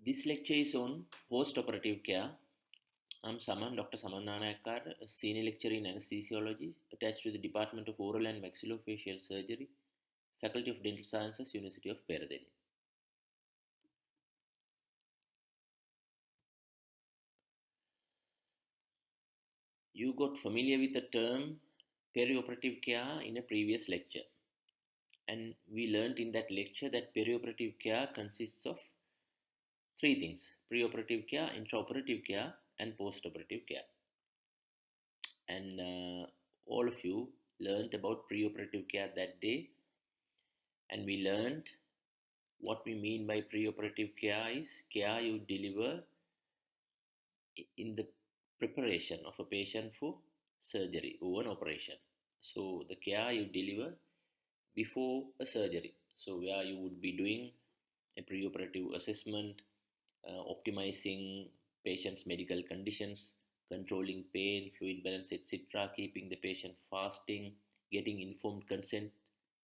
This lecture is on post-operative care. I'm Saman, Dr. Saman Nanayakar, a senior lecturer in anesthesiology, attached to the Department of Oral and Maxillofacial Surgery, Faculty of Dental Sciences, University of Peradeniya. You got familiar with the term perioperative care in a previous lecture, and we learned in that lecture that perioperative care consists of three things: preoperative care, intraoperative care, and postoperative care. And all of you learned about preoperative care that day, and we learned what we mean by preoperative care is care you deliver in the preparation of a patient for surgery or an operation. So the care you deliver before a surgery. So where you would be doing a preoperative assessment, optimizing patient's medical conditions, controlling pain, fluid balance, etc., keeping the patient fasting, getting informed consent,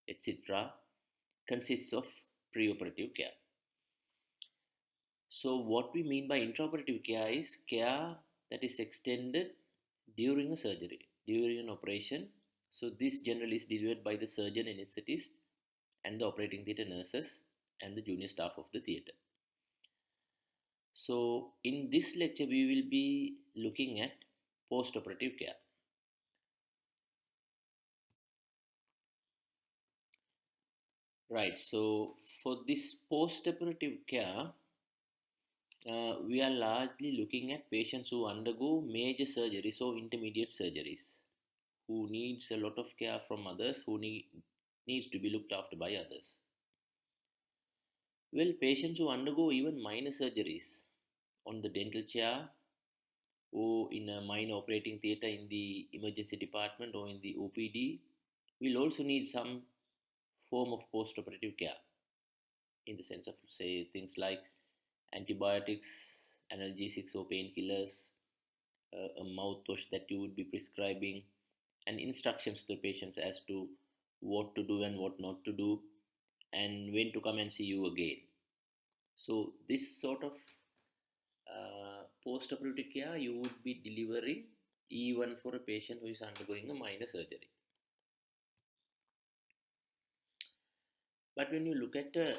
etc., consists of preoperative care. So, what we mean by intraoperative care is care that is extended during a surgery, during an operation. So, this generally is delivered by the surgeon anesthetist and the operating theatre nurses and the junior staff of the theatre. So, in this lecture, we will be looking at post-operative care. Right, so for this post-operative care, we are largely looking at patients who undergo major surgeries or intermediate surgeries, who needs a lot of care from others, who needs to be looked after by others. Well, patients who undergo even minor surgeries on the dental chair or in a minor operating theatre in the emergency department or in the OPD will also need some form of post-operative care in the sense of, say, things like antibiotics, analgesics or painkillers, a mouthwash that you would be prescribing, and instructions to the patients as to what to do and what not to do, and when to come and see you again. So, this sort of post-operative care you would be delivering even for a patient who is undergoing a minor surgery. But when you look at a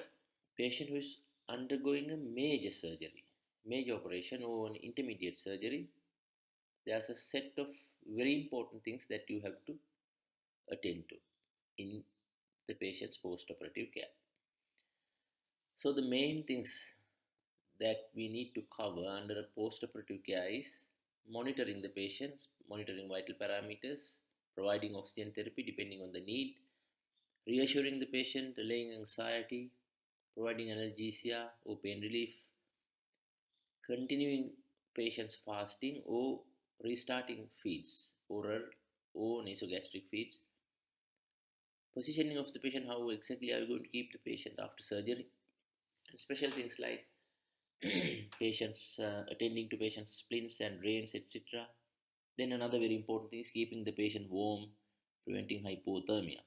patient who is undergoing a major surgery, major operation or an intermediate surgery, there's a set of very important things that you have to attend to in the patient's post-operative care. So the main things that we need to cover under a post-operative care is monitoring the patients, monitoring vital parameters, providing oxygen therapy depending on the need, reassuring the patient, allaying anxiety, providing analgesia or pain relief, continuing patient's fasting or restarting feeds, oral or nasogastric feeds, positioning of the patient, how exactly are you going to keep the patient after surgery, and special things like patients attending to patients' splints and drains, etc. Then another very important thing is keeping the patient warm, preventing hypothermia.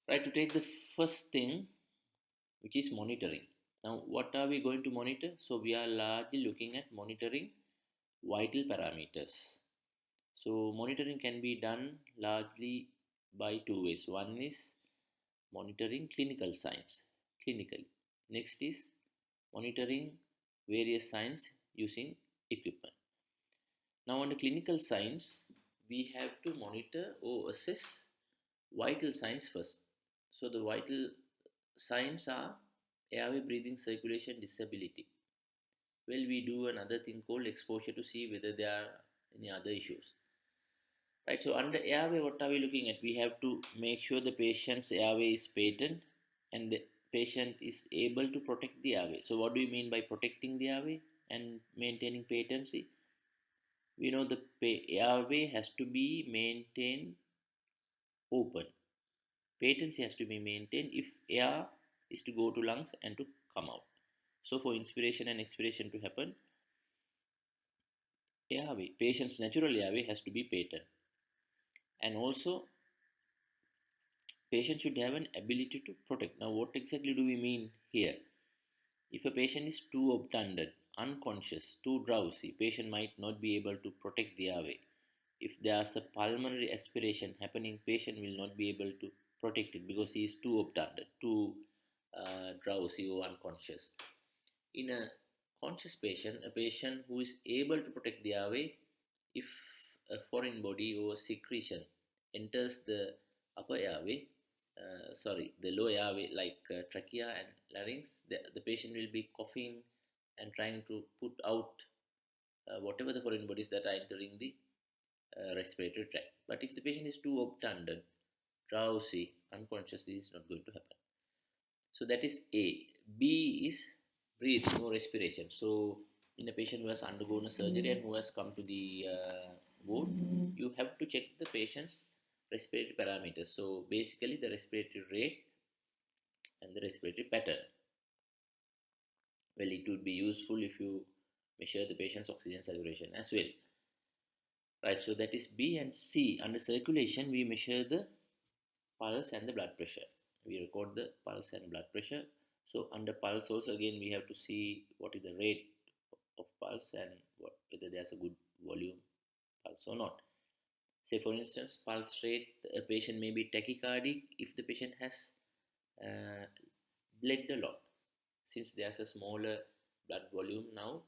Right, to take the first thing, which is monitoring. Now, what are we going to monitor? So, we are largely looking at monitoring vital parameters. So, monitoring can be done largely by two ways. One is monitoring clinical signs, clinically. Next is monitoring various signs using equipment. Now, under clinical signs, we have to monitor or assess vital signs first. So, the vital signs are airway, breathing, circulation, disability. Well, we do another thing called exposure to see whether there are any other issues. Right, so under airway, what are we looking at? We have to make sure the patient's airway is patent and the patient is able to protect the airway. So, what do we mean by protecting the airway and maintaining patency? We know the airway has to be maintained open. Patency has to be maintained if air is to go to lungs and to come out. So, for inspiration and expiration to happen, airway, patient's natural airway has to be patent. And also, Patient should have an ability to protect. Now, what exactly do we mean here? If a patient is too obtunded, unconscious, too drowsy, patient might not be able to protect the airway. If there's a pulmonary aspiration happening, patient will not be able to protect it because he is too obtunded, too drowsy or unconscious. In a conscious patient, a patient who is able to protect the airway, if a foreign body or secretion enters the upper airway, the lower airway like trachea and larynx, the patient will be coughing and trying to put out whatever the foreign bodies that are entering the respiratory tract. But if the patient is too obtunded, drowsy, unconscious, this is not going to happen. So that is A. B is breathing or respiration. So in a patient who has undergone a surgery and who has come to the ward, you have to check the patient's respiratory parameters. So basically the respiratory rate and the respiratory pattern. Well, it would be useful if you measure the patient's oxygen saturation as well. Right, so that is B. And C. Under circulation, we measure the pulse and the blood pressure. We record the pulse and blood pressure. So under pulse also again we have to see what is the rate of pulse and whether there's a good volume pulse or not. Say for instance, pulse rate, a patient may be tachycardic if the patient has uh, bled a lot. Since there's a smaller blood volume now,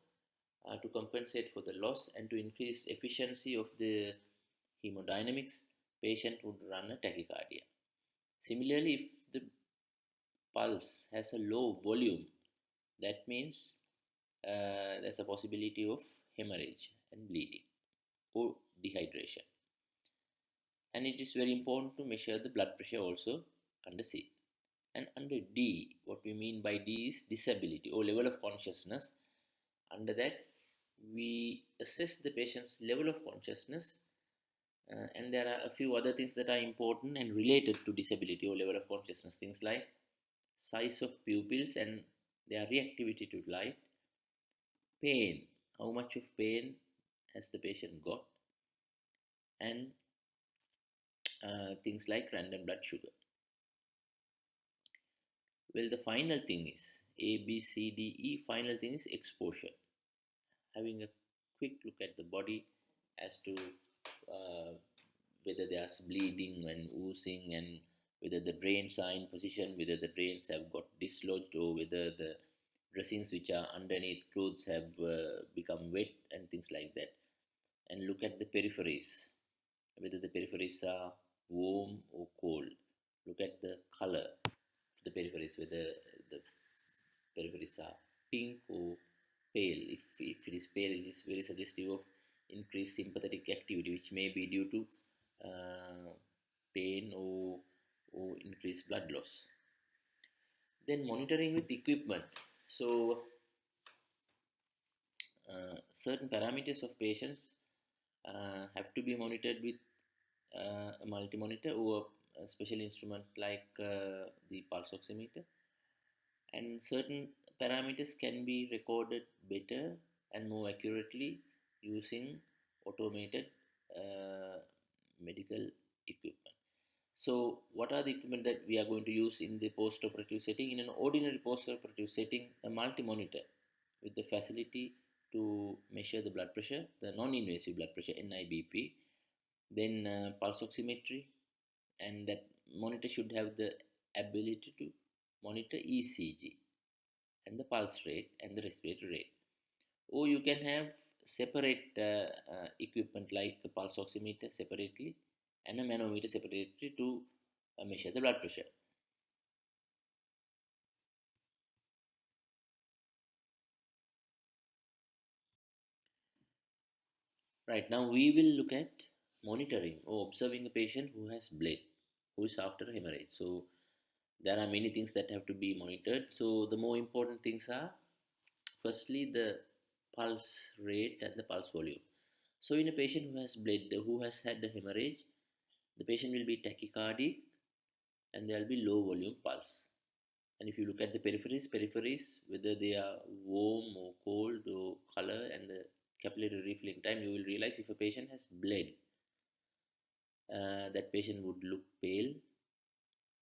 to compensate for the loss and to increase efficiency of the hemodynamics, patient would run a tachycardia. Similarly, if the pulse has a low volume, that means there's a possibility of hemorrhage and bleeding or dehydration. And it is very important to measure the blood pressure also under C. And under D, what we mean by D is disability or level of consciousness. Under that, we assess the patient's level of consciousness, and there are a few other things that are important and related to disability or level of consciousness. Things like size of pupils and their reactivity to light, pain, how much of pain has the patient got, and things like random blood sugar. Well, the final thing is A, B, C, D, E. Final thing is exposure. Having a quick look at the body as to uh, whether there's bleeding and oozing, and whether the drains are in position, whether the drains have got dislodged, or whether the dressings which are underneath clothes have become wet, and things like that. And look at the peripheries, whether the peripheries are warm or cold. Look at the color of the peripheries, whether the peripheries are pink or pale. If it is pale, it is very suggestive of increased sympathetic activity, which may be due to pain or increased blood loss. Then monitoring with equipment. So certain parameters of patients have to be monitored with a multi-monitor or a special instrument like the pulse oximeter, and certain parameters can be recorded better and more accurately using automated uh, medical equipment. So, what are the equipment that we are going to use in the post-operative setting? In an ordinary post-operative setting, a multi-monitor with the facility to measure the blood pressure, the non-invasive blood pressure (NIBP), then pulse oximetry, and that monitor should have the ability to monitor ECG and the pulse rate and the respiratory rate. Or you can have separate equipment like a pulse oximeter separately and a manometer separately to measure the blood pressure. Right, now we will look at monitoring or observing a patient who has bled, who is after hemorrhage. So there are many things that have to be monitored. So the more important things are firstly the pulse rate and the pulse volume. So in a patient who has bled, who has had the hemorrhage, the patient will be tachycardic and there will be low volume pulse. And if you look at the peripheries, whether they are warm or cold or color and the capillary refilling time, you will realize if a patient has bled, that patient would look pale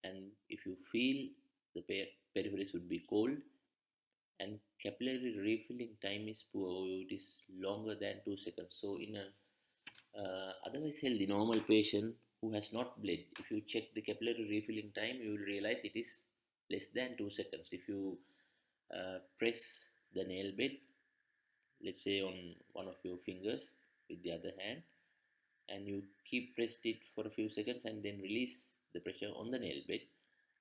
and if you feel the periphery would be cold, and capillary refilling time is poor, it is longer than 2 seconds. So in a otherwise healthy normal patient who has not bled, if you check the capillary refilling time, you will realize it is less than 2 seconds. If you press the nail bed, let's say on one of your fingers with the other hand, and you keep pressed it for a few seconds and then release the pressure on the nail bed,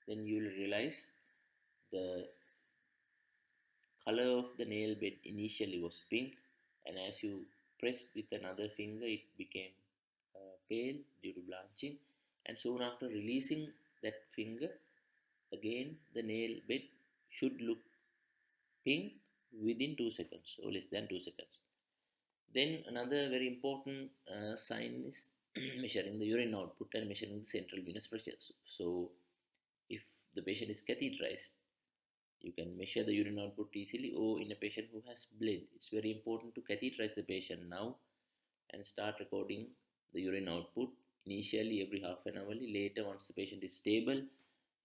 then you will realize the color of the nail bed initially was pink, and as you pressed with another finger, it became pale due to blanching. And soon after releasing that finger, again the nail bed should look pink within 2 seconds or less than 2 seconds. Then another very important sign is measuring the urine output and measuring the central venous pressure. So if the patient is catheterized, you can measure the urine output easily, or in a patient who has bled, it's very important to catheterize the patient now and start recording the urine output initially every half an hour. Later, once the patient is stable,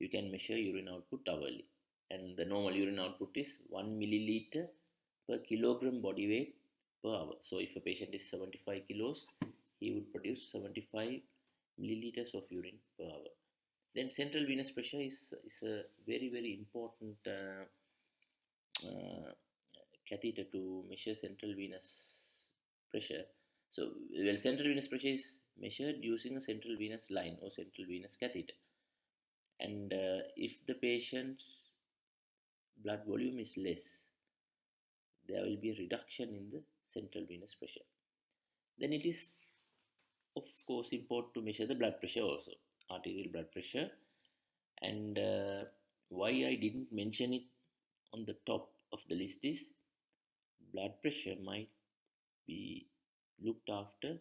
you can measure urine output hourly. And the normal urine output is 1 milliliter per kilogram body weight per hour. So if a patient is 75 kilos, he would produce 75 milliliters of urine per hour. Then central venous pressure is a very very important uh, catheter to measure central venous pressure. So, well, central venous pressure is measured using a central venous line or central venous catheter. And if the patient's blood volume is less, there will be a reduction in the central venous pressure. Then it is, of course, important to measure the blood pressure also, arterial blood pressure. And why I didn't mention it on the top of the list is blood pressure might be looked after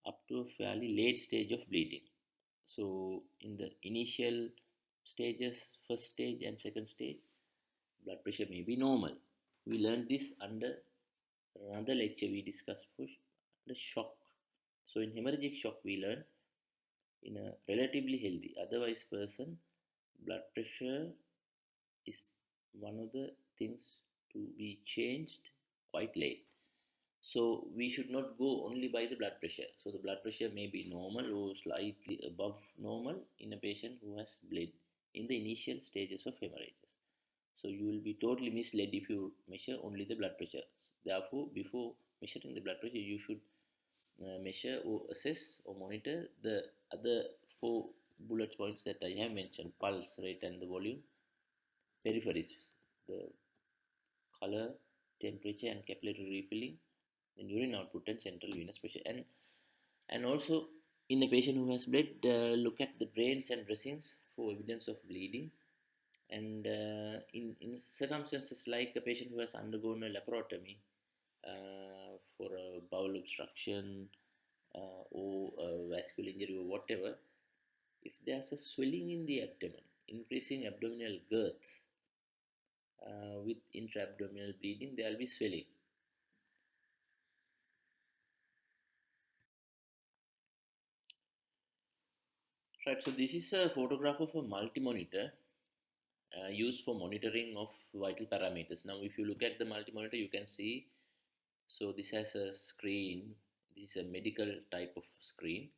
up to a fairly late stage of bleeding. So, in the initial stages, first stage and second stage, blood pressure may be normal. We learned this under another lecture we discussed for the shock. So, in hemorrhagic shock, we learn in a relatively healthy, otherwise person, blood pressure is one of the things to be changed quite late. So we should not go only by the blood pressure. So the blood pressure may be normal or slightly above normal in a patient who has bled in the initial stages of hemorrhages. So you will be totally misled if you measure only the blood pressure. Therefore, before measuring the blood pressure, you should measure or assess or monitor the other four bullet points that I have mentioned: pulse rate and the volume, peripheries, the color, temperature, and capillary refilling, then urine output and central venous pressure. And also in a patient who has bled, look at the drains and dressings for evidence of bleeding. And in circumstances like a patient who has undergone a laparotomy for a bowel obstruction or a vascular injury or whatever, if there's a swelling in the abdomen, increasing abdominal girth with intra-abdominal bleeding, there will be swelling. Right, so this is a photograph of a multi-monitor used for monitoring of vital parameters. Now, if you look at the multi-monitor, you can see, so this has a screen. This is a medical type of screen.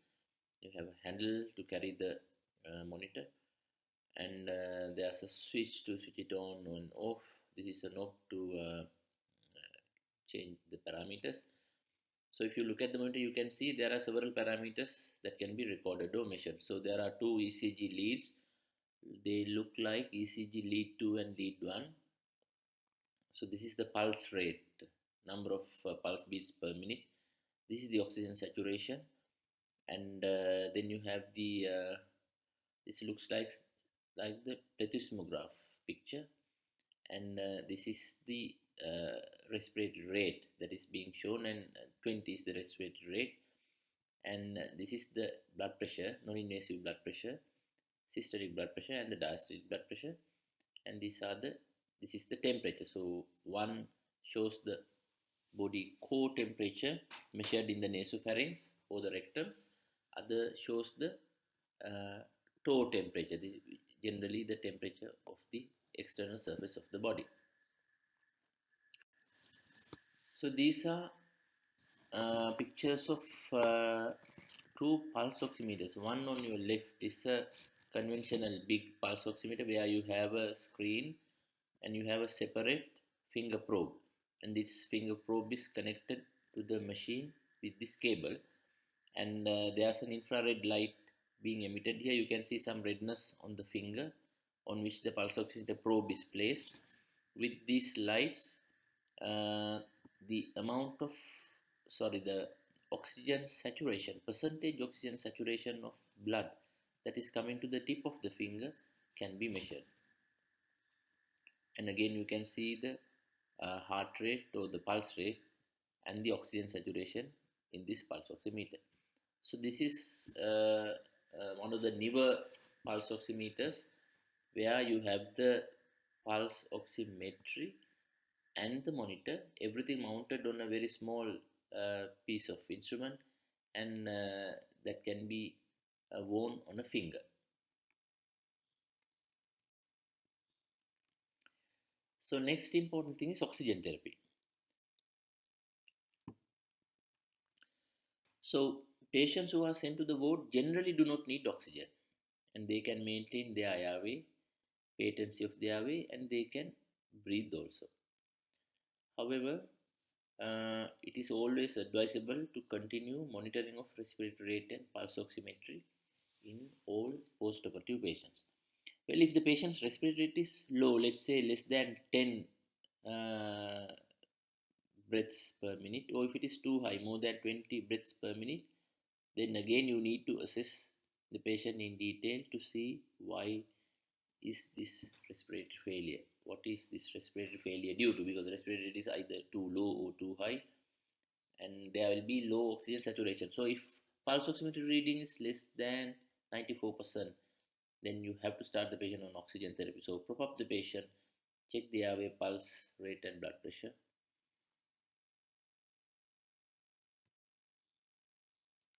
You have a handle to carry the monitor, and there's a switch to switch it on and off. This is a knob to change the parameters. So if you look at the monitor, you can see there are several parameters that can be recorded or measured. So there are two ECG leads. They look like ECG lead 2 and lead 1. So this is the pulse rate, number of pulse beats per minute. This is the oxygen saturation, and then you have the this looks like the plethysmograph picture, and this is the respiratory rate that is being shown, and 20 is the respiratory rate, and this is the blood pressure, non-invasive blood pressure, systolic blood pressure, and the diastolic blood pressure, and this is the temperature. So one shows the body core temperature measured in the nasopharynx or the rectum. Other shows the toe temperature. generally the temperature of the external surface of the body. So these are pictures of two pulse oximeters. One on your left is a conventional big pulse oximeter where you have a screen and you have a separate finger probe, and this finger probe is connected to the machine with this cable, and there's an infrared light being emitted. Here you can see some redness on the finger on which the pulse oximeter probe is placed. With these lights, uh, the amount of the oxygen saturation, percentage oxygen saturation of blood that is coming to the tip of the finger can be measured. And again you can see the heart rate or the pulse rate and the oxygen saturation in this pulse oximeter. So this is one of the newer pulse oximeters where you have the pulse oximetry and the monitor, everything mounted on a very small piece of instrument, and that can be worn on a finger. So next important thing is oxygen therapy. So patients who are sent to the ward generally do not need oxygen, and they can maintain their airway, patency of the airway, and they can breathe also. However, it is always advisable to continue monitoring of respiratory rate and pulse oximetry in all post-operative patients. Well, if the patient's respiratory rate is low, let's say less than 10 uh, breaths per minute, or if it is too high, more than 20 breaths per minute, then again you need to assess the patient in detail to see why is this respiratory failure. What is this respiratory failure due to? Because the respiratory rate is either too low or too high, and there will be low oxygen saturation. So if pulse oximetry reading is less than 94%, then you have to start the patient on oxygen therapy. So prop up the patient, check the airway, pulse rate, and blood pressure.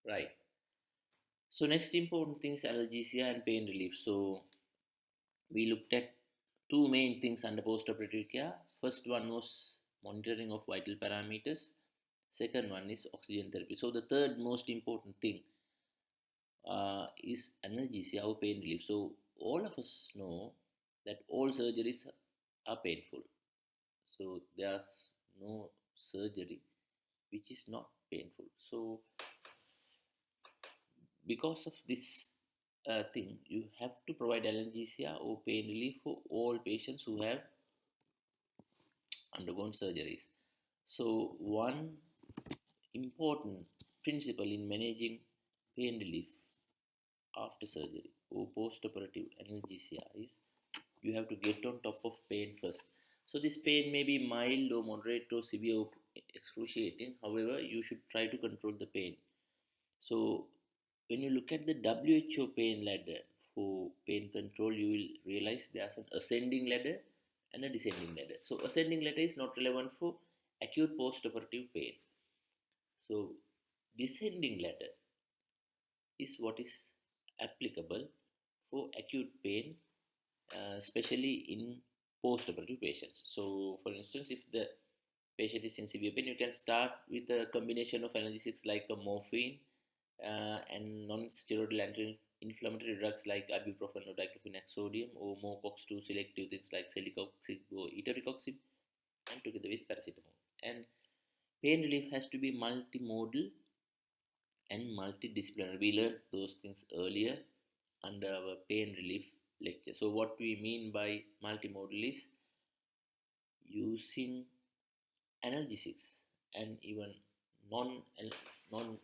Right. So next important thing is analgesia and pain relief. So we looked at two main things under post-operative care. First one was monitoring of vital parameters. Second one is oxygen therapy. So the third most important thing is analgesia or pain relief. So all of us know that all surgeries are painful. So there's no surgery which is not painful. So because of this thing, you have to provide analgesia or pain relief for all patients who have undergone surgeries. So one important principle in managing pain relief after surgery or post-operative analgesia is you have to get on top of pain first. So this pain may be mild or moderate or severe or excruciating. However, you should try to control the pain. So when you look at the WHO pain ladder for pain control, you will realize there's an ascending ladder and a descending ladder. So ascending ladder is not relevant for acute post-operative pain. So descending ladder is what is applicable for acute pain, especially in post-operative patients. So, for instance, if the patient is in severe pain, you can start with a combination of analgesics like a morphine and non-steroidal anti-inflammatory drugs like ibuprofen or diclofenac sodium, or more COX-2 selective things like celecoxib or etocoxib, and together with paracetamol. And pain relief has to be multimodal and multidisciplinary. We learned those things earlier under our pain relief lecture. So, what we mean by multimodal is using analgesics and even non non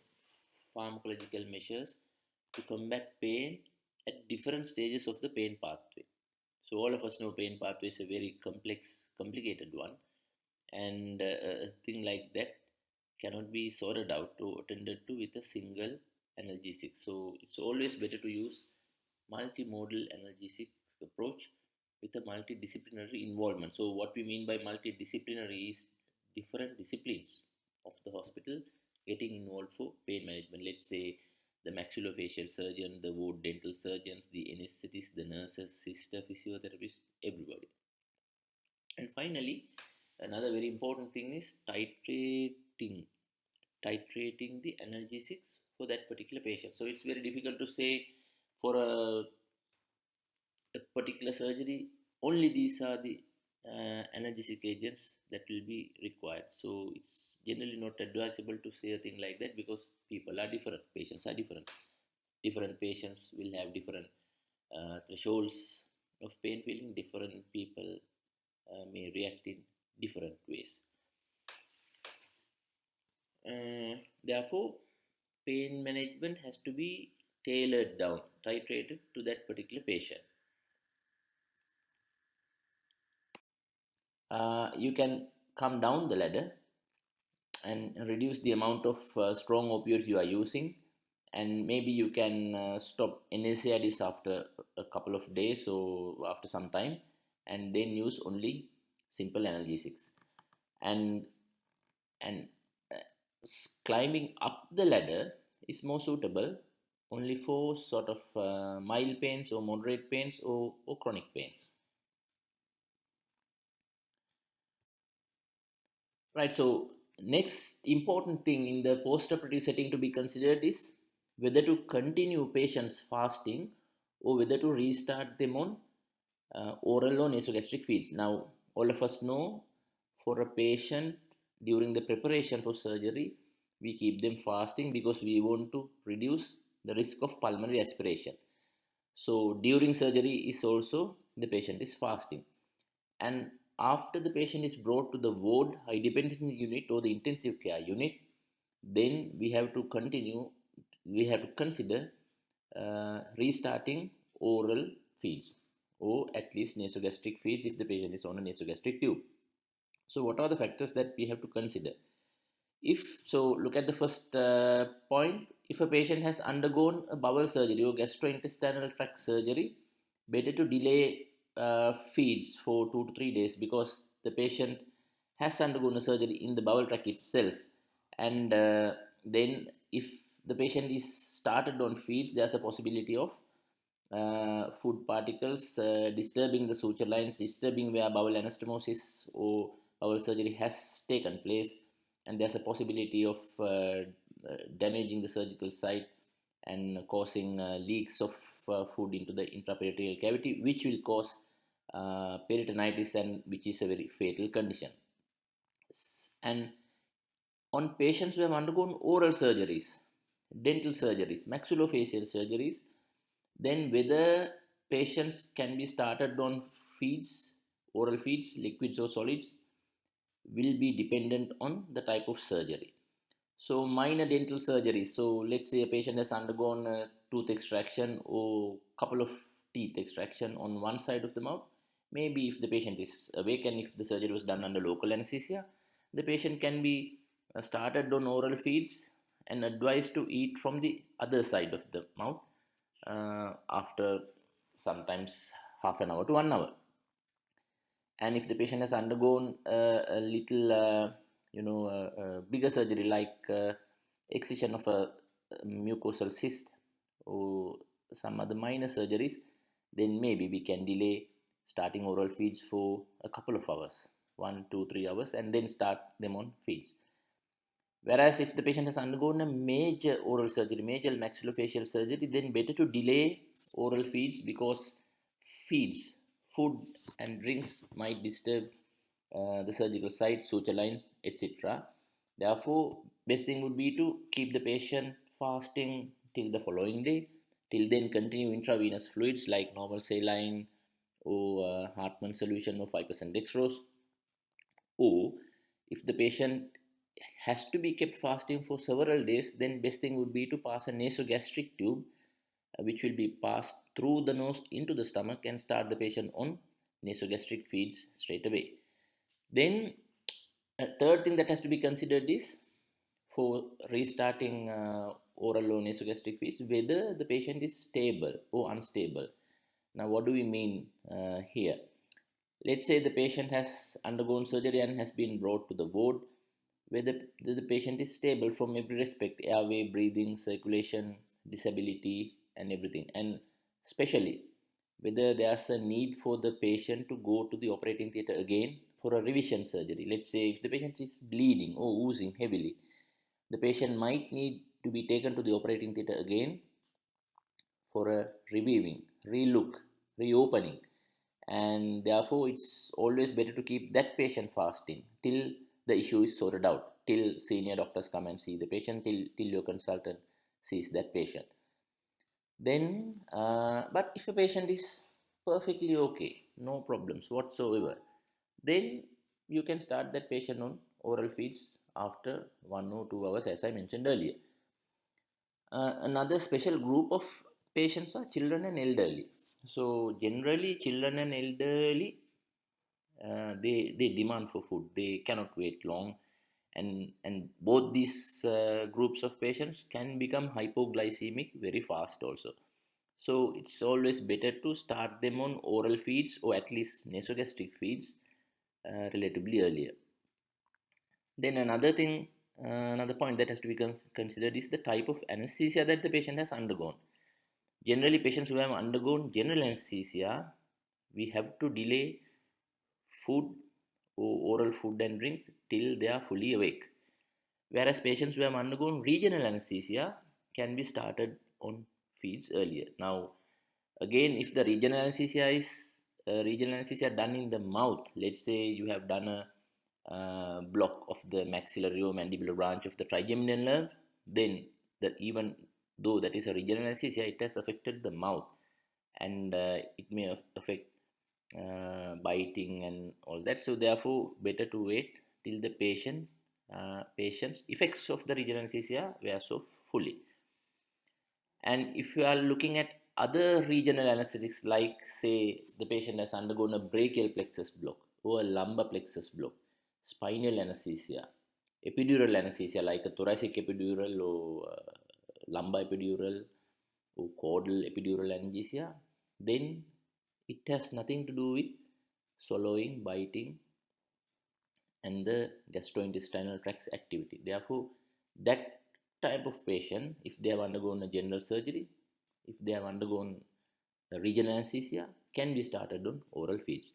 pharmacological measures to combat pain at different stages of the pain pathway. So, all of us know pain pathway is a very complicated one, and a thing like that cannot be sorted out or attended to with a single analgesic. So it's always better to use multimodal analgesic approach with a multidisciplinary involvement. So what we mean by multidisciplinary is different disciplines of the hospital getting involved for pain management. Let's say the maxillofacial surgeon, the wound dental surgeons, the anesthetists, the nurses, sister, physiotherapists, everybody. And finally, another very important thing is titrating the analgesics for that particular patient. So it's very difficult to say for a particular surgery only these are the analgesic agents that will be required. So it's generally not advisable to say a thing like that because people are different, patients are different. Different patients will have different thresholds of pain feeling. Different people may react in different ways. Therefore, pain management has to be tailored down, titrated to that particular patient. You can come down the ladder and reduce the amount of strong opioids you are using, and maybe you can stop NSAIDs after a couple of days or after some time, and then use only simple analgesics. And and climbing up the ladder is more suitable only for sort of mild pains or moderate pains or chronic pains. Right. So next important thing in the post-operative setting to be considered is whether to continue patients fasting or whether to restart them on oral or nasogastric feeds. Now, all of us know for a patient during the preparation for surgery, we keep them fasting because we want to reduce the risk of pulmonary aspiration. So during surgery is also the patient is fasting. And after the patient is brought to the ward, high dependency unit or the intensive care unit, then we have to consider restarting oral feeds or at least nasogastric feeds if the patient is on a nasogastric tube. So, what are the factors that we have to consider? If so, look at the first point. If a patient has undergone a bowel surgery or gastrointestinal tract surgery, better to delay feeds for 2 to 3 days because the patient has undergone a surgery in the bowel tract itself. And then, if the patient is started on feeds, there's a possibility of food particles disturbing the suture lines, disturbing where bowel anastomosis or bowel surgery has taken place, and there's a possibility of damaging the surgical site and causing leaks of food into the intraperitoneal cavity, which will cause peritonitis, and which is a very fatal condition. And on patients who have undergone oral surgeries, dental surgeries, maxillofacial surgeries, then whether patients can be started on feeds, oral feeds, liquids or solids, will be dependent on the type of surgery. So minor dental surgery. So let's say a patient has undergone a tooth extraction or couple of teeth extraction on one side of the mouth. Maybe if the patient is awake and if the surgery was done under local anesthesia, the patient can be started on oral feeds and advised to eat from the other side of the mouth after sometimes half an hour to 1 hour. And if the patient has undergone a little bigger surgery like excision of a mucosal cyst or some other minor surgeries, then maybe we can delay starting oral feeds for a couple of hours, 1 2 3 hours, and then start them on feeds. Whereas if the patient has undergone a major oral surgery, major maxillofacial surgery, then better to delay oral feeds because feeds, food and drinks might disturb the surgical site, suture lines, etc. Therefore, best thing would be to keep the patient fasting till the following day. Till then, continue intravenous fluids like normal saline or Hartmann solution of 5% dextrose. Or if the patient has to be kept fasting for several days, then best thing would be to pass a nasogastric tube, which will be passed through the nose into the stomach and start the patient on nasogastric feeds straight away. Then a third thing that has to be considered is for restarting oral or nasogastric feeds, whether the patient is stable or unstable. Now, what do we mean here? Let's say the patient has undergone surgery and has been brought to the ward where the patient is stable from every respect, airway, breathing, circulation, disability, and everything. And especially whether there's a need for the patient to go to the operating theater again for a revision surgery. Let's say if the patient is bleeding or oozing heavily, the patient might need to be taken to the operating theater again for a reviewing, relook, reopening, and therefore it's always better to keep that patient fasting till the issue is sorted out, till senior doctors come and see the patient, till your consultant sees that patient. Then, but if a patient is perfectly okay, no problems whatsoever, then you can start that patient on oral feeds after 1 or 2 hours, as I mentioned earlier. Another special group of patients are children and elderly. So generally, children and elderly, they demand for food. They cannot wait long, and both these groups of patients can become hypoglycemic very fast also. So it's always better to start them on oral feeds or at least nasogastric feeds relatively earlier. Then another point that has to be considered is the type of anesthesia that the patient has undergone. Generally, patients who have undergone general anesthesia, we have to delay food or oral food and drinks till they are fully awake. Whereas patients who have undergone regional anesthesia can be started on feeds earlier. Now, again, if the regional anesthesia done in the mouth, let's say you have done a block of the maxillary or mandibular branch of the trigeminal nerve, then that even though that is a regional anesthesia, it has affected the mouth, and it may affect biting and all that. So therefore, better to wait till the patient's effects of the regional anesthesia wear off fully. And if you are looking at other regional anesthetics, like say the patient has undergone a brachial plexus block or a lumbar plexus block, spinal anesthesia, epidural anesthesia like a thoracic epidural or lumbar epidural or caudal epidural analgesia, then it has nothing to do with swallowing, biting, and the gastrointestinal tract activity. Therefore, that type of patient, if they have undergone a general surgery, if they have undergone a regional anesthesia, can be started on oral feeds.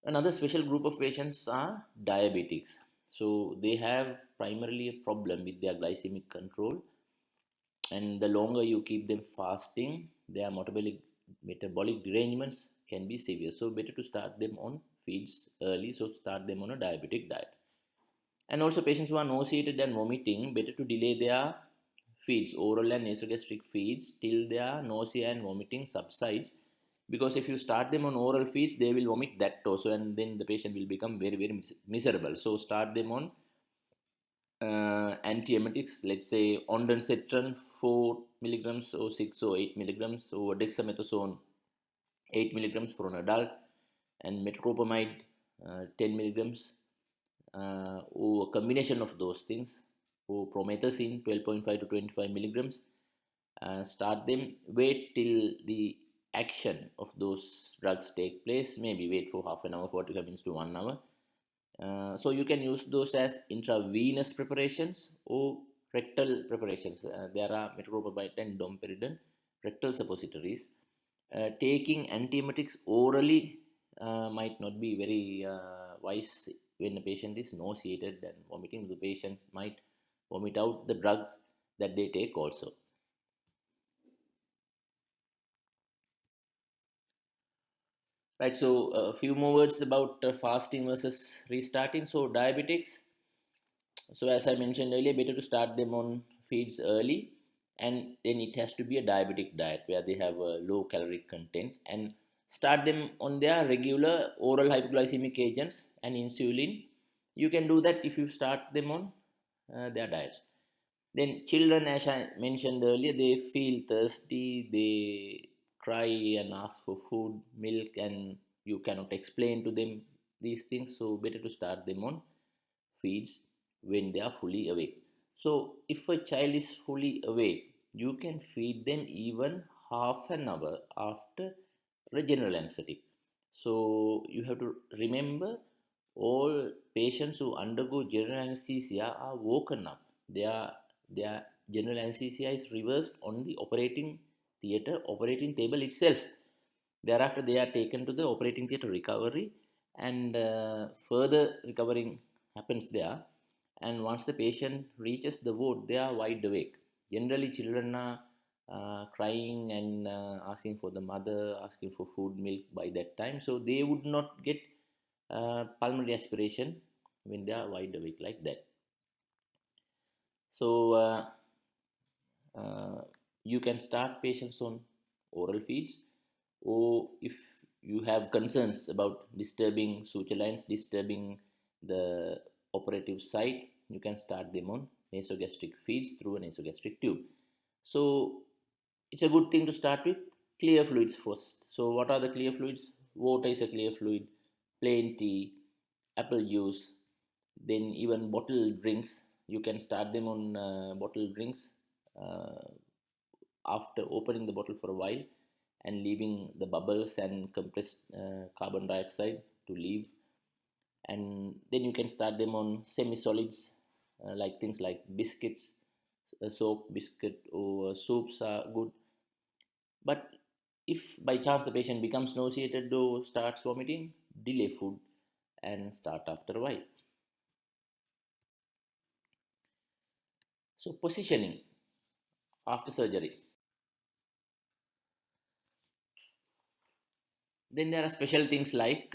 Another special group of patients are diabetics. So they have primarily a problem with their glycemic control, and the longer you keep them fasting, their metabolic derangements can be severe. So better to start them on feeds early. So start them on a diabetic diet. And also patients who are nauseated and vomiting, better to delay their feeds, oral and nasogastric feeds, till their nausea and vomiting subsides. Because if you start them on oral feeds, they will vomit that also, and then the patient will become very, very miserable. So start them on antiemetics, let's say ondansetron 4 milligrams or 6 or 8 milligrams, or dexamethasone 8 milligrams for an adult, and metoclopramide 10 milligrams, or a combination of those things, or promethazine 12.5 to 25 milligrams. Start them, wait till the action of those drugs take place, maybe wait for half an hour, 45 minutes to 1 hour. So you can use those as intravenous preparations or rectal preparations. There are metoclopramide and domperidone rectal suppositories. Taking antiemetics orally might not be very wise when a patient is nauseated and vomiting. The patient might vomit out the drugs that they take also. Right, so a few more words about fasting versus restarting. So diabetics, so as I mentioned earlier, better to start them on feeds early, and then it has to be a diabetic diet where they have a low caloric content, and start them on their regular oral hypoglycemic agents and insulin. You can do that if you start them on their diets. Then children, as I mentioned earlier, they feel thirsty, they cry and ask for food, milk, and you cannot explain to them these things. So better to start them on feeds when they are fully awake. So if a child is fully awake, you can feed them even half an hour after a general anesthetic. So you have to remember, all patients who undergo general anesthesia are woken up. They are general anesthesia is reversed on the operating theatre operating table itself. Thereafter, they are taken to the operating theatre recovery, and further recovering happens there. And once the patient reaches the ward, they are wide awake. Generally, children are crying and asking for the mother, asking for food, milk by that time. So they would not get pulmonary aspiration when they are wide awake like that. So uh, you can start patients on oral feeds, or if you have concerns about disturbing suture lines, disturbing the operative site, you can start them on nasogastric feeds through a nasogastric tube. So it's a good thing to start with clear fluids first. So what are the clear fluids? Water is a clear fluid, plain tea, apple juice, then even bottled drinks. You can start them on bottled drinks uh, after opening the bottle for a while and leaving the bubbles and compressed carbon dioxide to leave. And then you can start them on semi-solids like things like biscuits, soap biscuit or soups are good. But if by chance the patient becomes nauseated or starts vomiting, delay food and start after a while. So positioning after surgery. Then there are special things like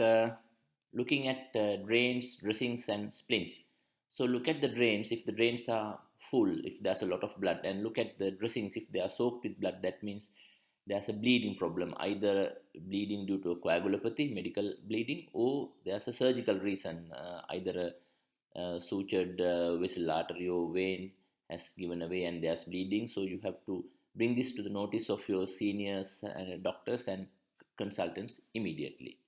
looking at drains, dressings, and splints. So look at the drains if the drains are full, if there's a lot of blood, and look at the dressings if they are soaked with blood. That means there's a bleeding problem, either bleeding due to a coagulopathy, medical bleeding, or there's a surgical reason, either a sutured vessel, artery, or vein has given away and there's bleeding. So you have to bring this to the notice of your seniors and doctors and consultants immediately.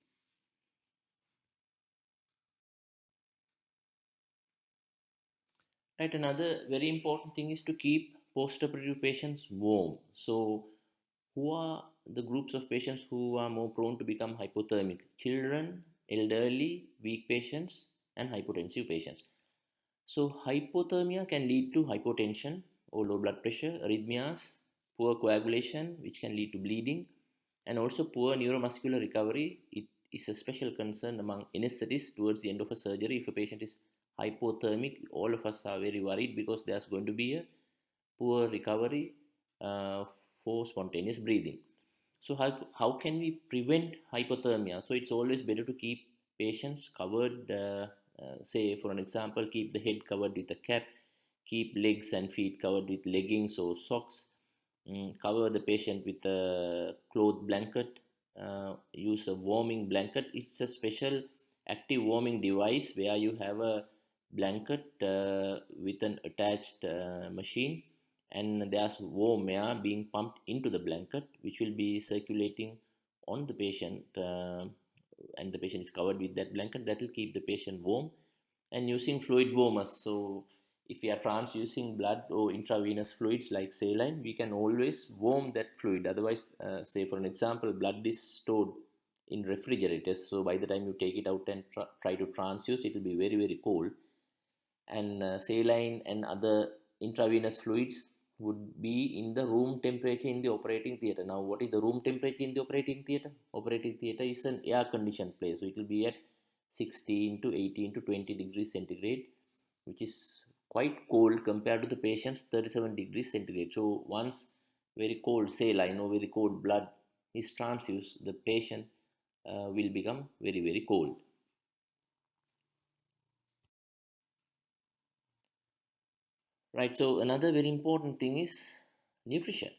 Right, another very important thing is to keep post-operative patients warm. So, who are the groups of patients who are more prone to become hypothermic? Children, elderly, weak patients, and hypotensive patients. So, hypothermia can lead to hypotension or low blood pressure, arrhythmias, poor coagulation, which can lead to bleeding, and also poor neuromuscular recovery. It is a special concern among anesthetists towards the end of a surgery. If a patient is hypothermic, all of us are very worried because there's going to be a poor recovery uh, for spontaneous breathing. So, how can we prevent hypothermia? So, it's always better to keep patients covered. Say, for an example, keep the head covered with a cap, keep legs and feet covered with leggings or socks, cover the patient with a cloth blanket, use a warming blanket. It's a special active warming device where you have a blanket with an attached machine, and there's warm air being pumped into the blanket which will be circulating on the patient, and the patient is covered with that blanket that will keep the patient warm. And using fluid warmers, so if we are transfusing blood or intravenous fluids like saline, we can always warm that fluid. Otherwise, say for an example, blood is stored in refrigerators, so by the time you take it out and try to transfuse, it will be very very cold. And saline and other intravenous fluids would be in the room temperature in the operating theatre. Now, what is the room temperature in the operating theatre? Operating theatre is an air conditioned place, so it will be at 16 to 18 to 20 degrees centigrade, which is quite cold compared to the patient's 37 degrees centigrade. So once very cold saline or very cold blood is transfused, the patient will become very very cold. Right. So another very important thing is nutrition.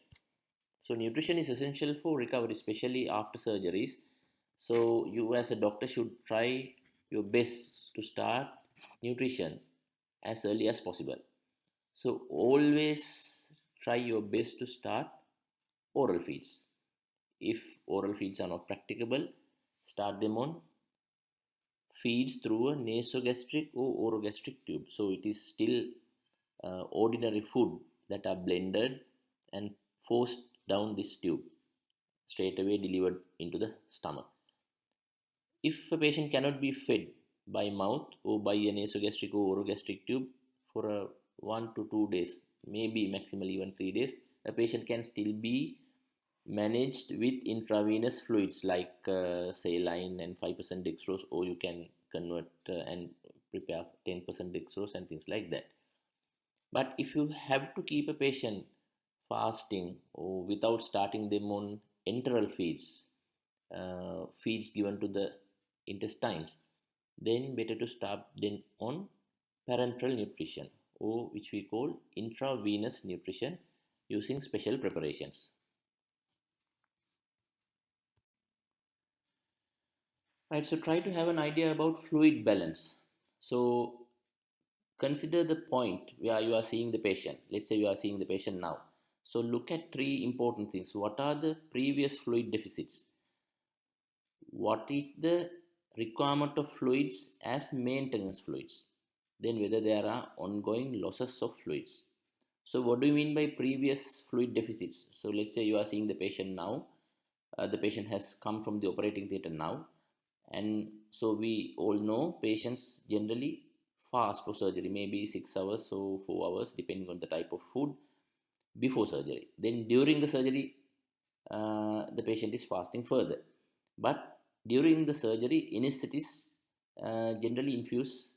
So nutrition is essential for recovery, especially after surgeries. So you as a doctor should try your best to start nutrition as early as possible. So always try your best to start oral feeds. If oral feeds are not practicable, start them on feeds through a nasogastric or orogastric tube. So it is still ordinary food that are blended and forced down this tube, straight away delivered into the stomach. If a patient cannot be fed by mouth or by a nasogastric or orogastric tube for 1 to 2 days, maybe maximally even 3 days, the patient can still be managed with intravenous fluids like saline and 5% dextrose, or you can convert and prepare 10% dextrose and things like that. But if you have to keep a patient fasting or without starting them on enteral feeds, feeds given to the intestines, then better to start them on parenteral nutrition, or which we call intravenous nutrition, using special preparations. Right, so try to have an idea about fluid balance. So consider the point where you are seeing the patient. Let's say you are seeing the patient now. So look at three important things. What are the previous fluid deficits? What is the requirement of fluids as maintenance fluids? Then whether there are ongoing losses of fluids. So what do you mean by previous fluid deficits? So let's say you are seeing the patient now. The patient has come from the operating theatre now, and so we all know patients generally fast for surgery, maybe 6 hours or 4 hours, depending on the type of food before surgery. Then during the surgery, the patient is fasting further. But during the surgery, anesthetists generally infuse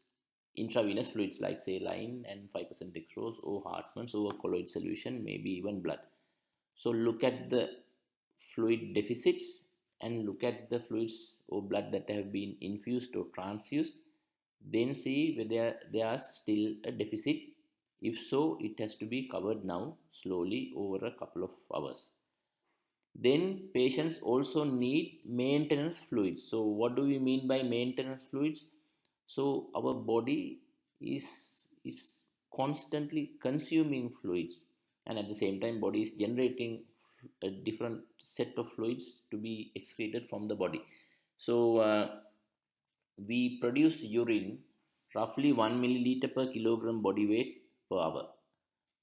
intravenous fluids like saline and 5% dextrose or Hartmann's over colloid solution, maybe even blood. So look at the fluid deficits and look at the fluids or blood that have been infused or transfused. Then see whether there is still a deficit. If so, it has to be covered now slowly over a couple of hours. Then patients also need maintenance fluids. So what do we mean by maintenance fluids? So our body is constantly consuming fluids, and at the same time body is generating a different set of fluids to be excreted from the body. So we produce urine roughly 1 milliliter per kilogram body weight per hour,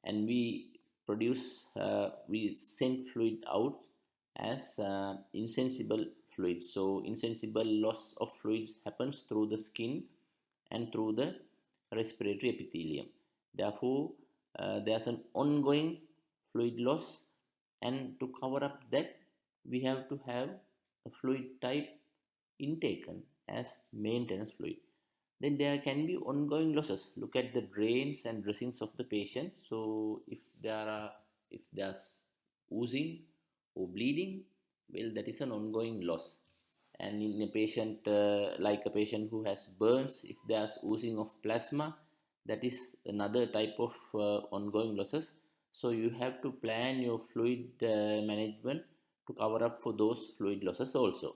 and we send fluid out as insensible fluids. So insensible loss of fluids happens through the skin and through the respiratory epithelium. Therefore there's an ongoing fluid loss, and to cover up that, we have to have a fluid type intaken as maintenance fluid. Then there can be ongoing losses. Look at the drains and dressings of the patient. So if there's oozing or bleeding, well, that is an ongoing loss. And in a patient like a patient who has burns, if there's oozing of plasma, that is another type of ongoing losses. So you have to plan your fluid management to cover up for those fluid losses also.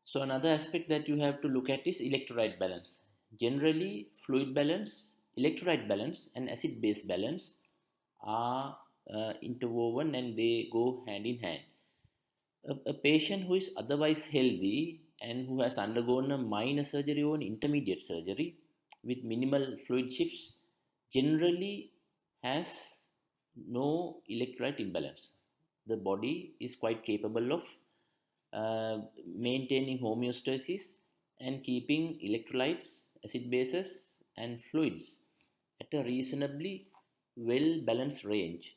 So another aspect that you have to look at is electrolyte balance. Generally, fluid balance, electrolyte balance, and acid base balance are interwoven and they go hand in hand. A patient who is otherwise healthy and who has undergone a minor surgery or an intermediate surgery with minimal fluid shifts generally has no electrolyte imbalance. The body is quite capable of maintaining homeostasis and keeping electrolytes, acid bases, and fluids at a reasonably well balanced range.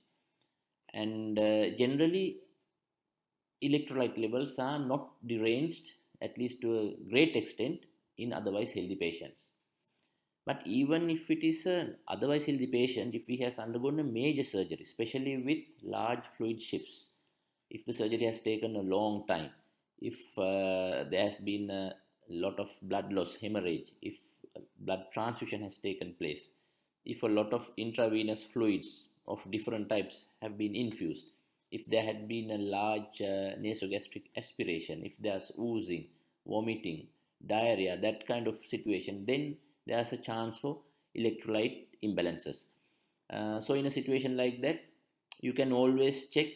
And generally, electrolyte levels are not deranged, at least to a great extent, in otherwise healthy patients. But even if it is an otherwise healthy patient, if he has undergone a major surgery, especially with large fluid shifts, if the surgery has taken a long time, if there has been a lot of blood loss, hemorrhage, if blood transfusion has taken place, if a lot of intravenous fluids of different types have been infused, if there had been a large nasogastric aspiration, if there's oozing, vomiting, diarrhea, that kind of situation, then there's a chance for electrolyte imbalances. So, in a situation like that, you can always check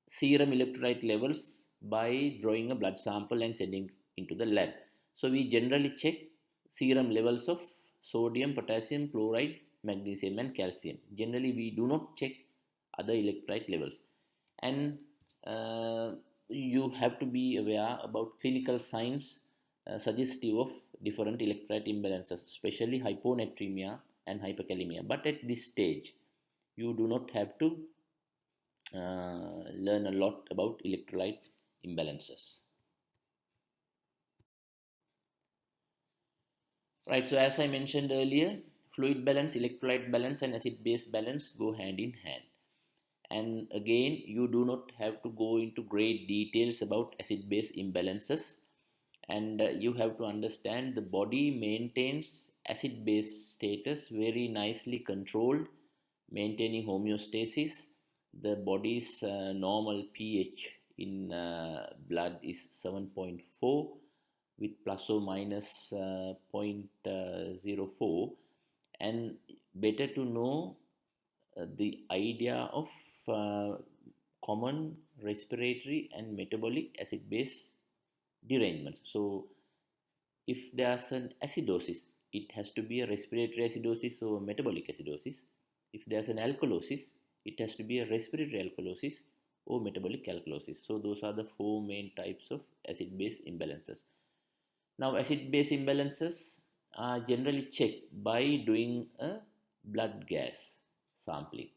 serum electrolyte levels by drawing a blood sample and sending into the lab. So, we generally check serum levels of sodium, potassium, chloride, magnesium, and calcium. Generally, we do not check other electrolyte levels. And you have to be aware about clinical signs suggestive of different electrolyte imbalances, especially hyponatremia and hyperkalemia. But at this stage, you do not have to learn a lot about electrolyte imbalances. Right, so as I mentioned earlier, fluid balance, electrolyte balance, and acid base balance go hand in hand. And again, you do not have to go into great details about acid base imbalances, and you have to understand the body maintains acid base status very nicely controlled, maintaining homeostasis. The body's normal pH in blood is 7.4 with plus or minus zero point zero 0.04, and better to know the idea of uh, common respiratory and metabolic acid base derangements. So if there's an acidosis, it has to be a respiratory acidosis or metabolic acidosis. If there's an alkalosis, it has to be a respiratory alkalosis or metabolic alkalosis. So those are the four main types of acid base imbalances. Now, acid base imbalances are generally checked by doing a blood gas sampling.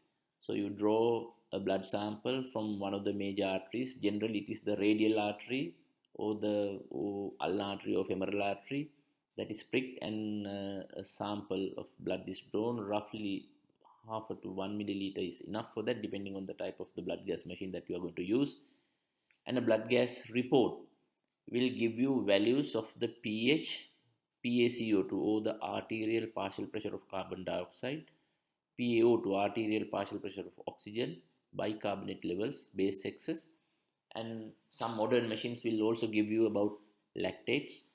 So, you draw a blood sample from one of the major arteries. Generally, it is the radial artery or the ulnar artery or femoral artery that is pricked, and a sample of blood is drawn. Roughly half to 1 milliliter is enough for that, depending on the type of the blood gas machine that you are going to use. And a blood gas report will give you values of the pH, PaCO2 or the arterial partial pressure of carbon dioxide, PaO2 arterial partial pressure of oxygen, bicarbonate levels, base excess, and some modern machines will also give you about lactates,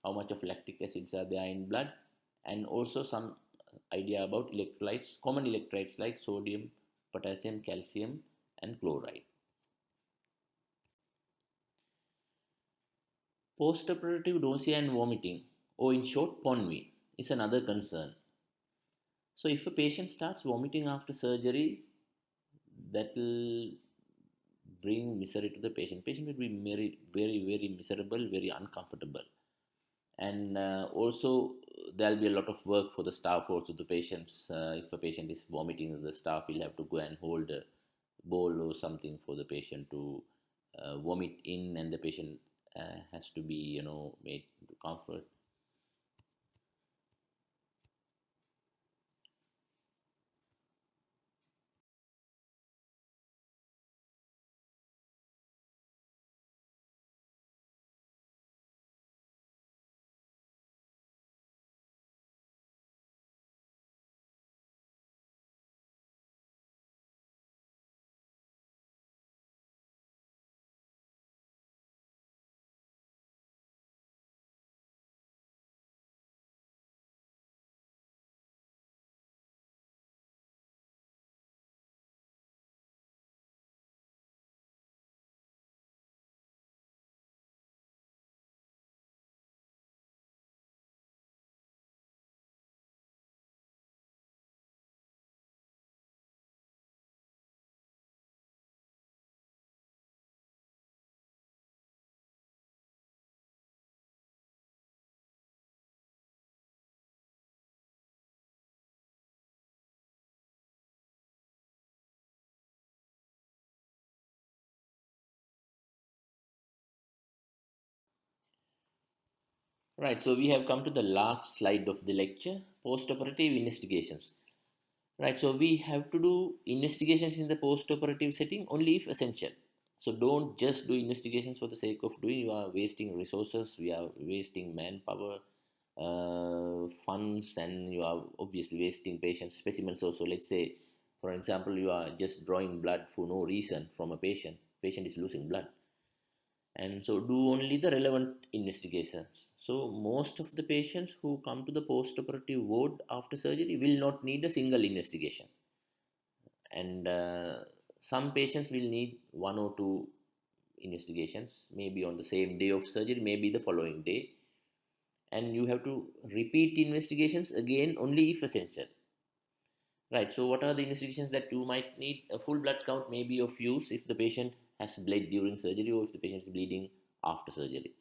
how much of lactic acids are there in blood, and also some idea about electrolytes, common electrolytes like sodium, potassium, calcium, and chloride. Postoperative nausea and vomiting, or in short, PONV, is another concern. So, if a patient starts vomiting after surgery, that will bring misery to the patient. Patient will be very, very, very miserable, very uncomfortable, and also there will be a lot of work for the staff. Also, the patients, if a patient is vomiting, the staff will have to go and hold a bowl or something for the patient to vomit in, and the patient has to be, made to comfort. Right, so we have come to the last slide of the lecture, post-operative investigations. Right, so we have to do investigations in the post-operative setting only if essential. So don't just do investigations for the sake of doing. You are wasting resources, we are wasting manpower, funds, and you are obviously wasting patient specimens also. Let's say, for example, you are just drawing blood for no reason from a patient. Patient is losing blood, and so do only the relevant investigations. So most of the patients who come to the post-operative ward after surgery will not need a single investigation, and some patients will need one or two investigations, maybe on the same day of surgery, maybe the following day, and you have to repeat investigations again only if essential. Right, so what are the investigations that you might need? A full blood count may be of use if the patient has bled during surgery or if the patient is bleeding after surgery.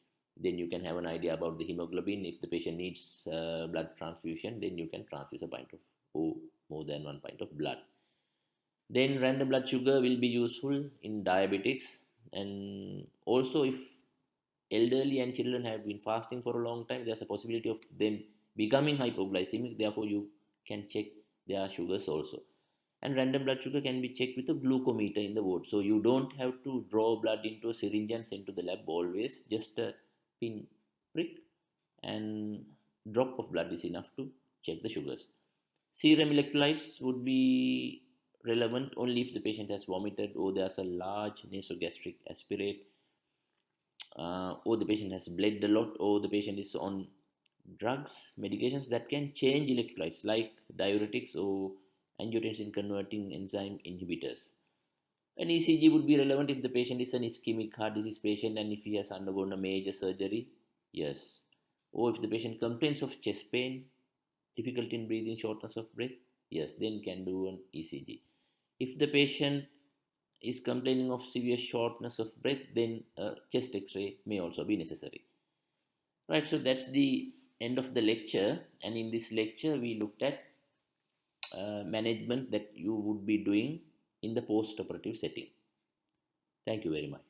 Then you can have an idea about the hemoglobin. If the patient needs blood transfusion, then you can transfuse a pint of or more than 1 pint of blood. Then random blood sugar will be useful in diabetics, and also if elderly and children have been fasting for a long time, there's a possibility of them becoming hypoglycemic. Therefore, you can check their sugars also. And random blood sugar can be checked with a glucometer in the ward. So you don't have to draw blood into a syringe and send to the lab always. Just a pin prick and drop of blood is enough to check the sugars. Serum electrolytes would be relevant only if the patient has vomited or there's a large nasogastric aspirate, or the patient has bled a lot, or the patient is on drugs, medications that can change electrolytes like diuretics or angiotensin converting enzyme inhibitors. An ECG would be relevant if the patient is an ischemic heart disease patient and if he has undergone a major surgery, yes. Or if the patient complains of chest pain, difficulty in breathing, shortness of breath, yes, then can do an ECG. If the patient is complaining of severe shortness of breath, then a chest X-ray may also be necessary. Right, so that's the end of the lecture, and in this lecture we looked at management that you would be doing in the post-operative setting. Thank you very much.